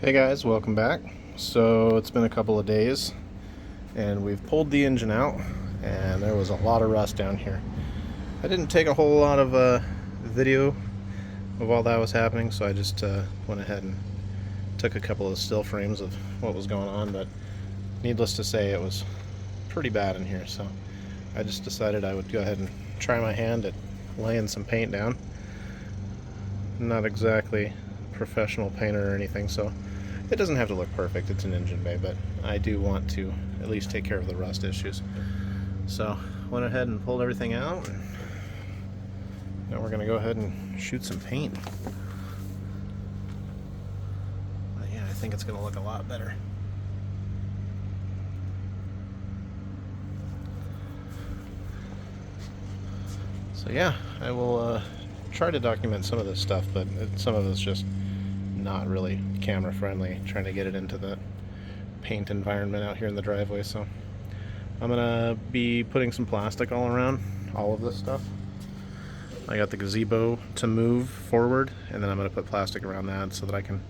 Hey guys, welcome back. So it's been a couple of days and we've pulled the engine out and there was a lot of rust down here. I didn't take a whole lot of video of all that was happening, so I just went ahead and took a couple of still frames of what was going on, but needless to say it was pretty bad in here, so I just decided I would go ahead and try my hand at laying some paint down. Not exactly a professional painter or anything, so it doesn't have to look perfect. It's an engine bay, but I do want to at least take care of the rust issues. So went ahead and pulled everything out. Now we're going to go ahead and shoot some paint. But yeah, I think it's going to look a lot better. So yeah, I will try to document some of this stuff, but some of it's just not really camera friendly, trying to get it into the paint environment out here in the driveway. So I'm gonna be putting some plastic all around all of this stuff. I got the gazebo to move forward, and then I'm gonna put plastic around that so that I can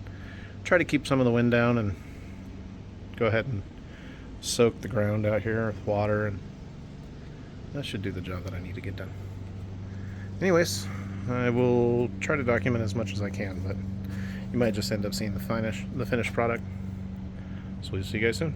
try to keep some of the wind down and go ahead and soak the ground out here with water, and that should do the job that I need to get done. Anyways, I will try to document as much as I can, but you might just end up seeing the finished product. So we'll see you guys soon.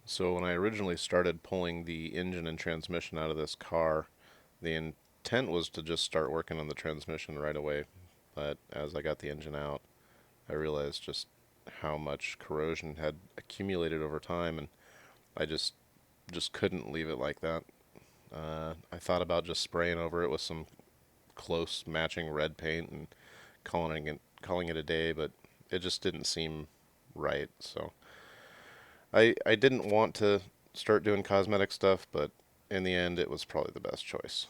So when I originally started pulling the engine and transmission out of this car, the intent was to just start working on the transmission right away. But as I got the engine out, I realized just how much corrosion had accumulated over time, and I just couldn't leave it like that. I thought about just spraying over it with some close matching red paint and calling it a day, but it just didn't seem right. So I didn't want to start doing cosmetic stuff, but in the end it was probably the best choice.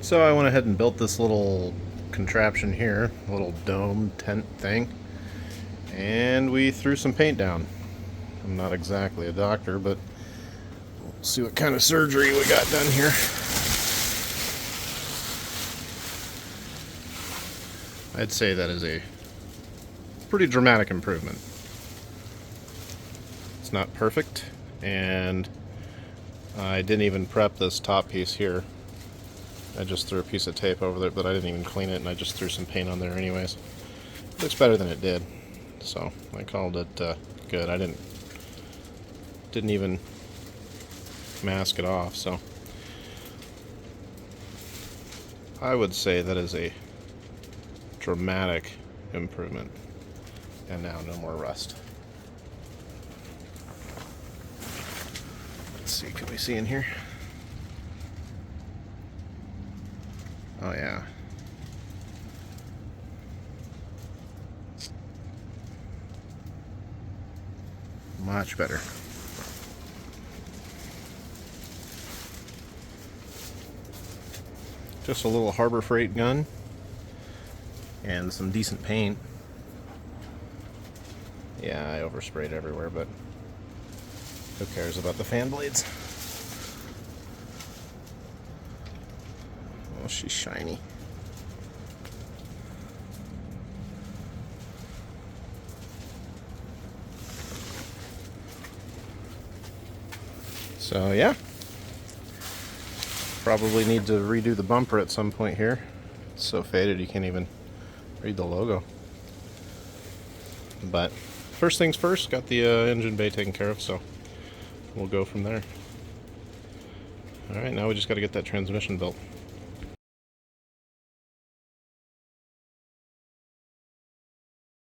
So I went ahead and built this little contraption here, a little dome tent thing, and we threw some paint down. I'm not exactly a doctor, but we'll see what kind of surgery we got done here. I'd say that is a pretty dramatic improvement. It's not perfect, and I didn't even prep this top piece here. I just threw a piece of tape over there, but I didn't even clean it, and I just threw some paint on there anyways. It looks better than it did, so I called it good. I didn't even mask it off, so I would say that is a dramatic improvement. And now no more rust. Let's see, can we see in here? Oh yeah. Much better. Just a little Harbor Freight gun and some decent paint. Yeah, I oversprayed everywhere, but who cares about the fan blades? Oh, she's shiny. So yeah, probably need to redo the bumper at some point here. It's so faded you can't even read the logo. But first things first, got the engine bay taken care of, so we'll go from there. Alright, now we just got to get that transmission built.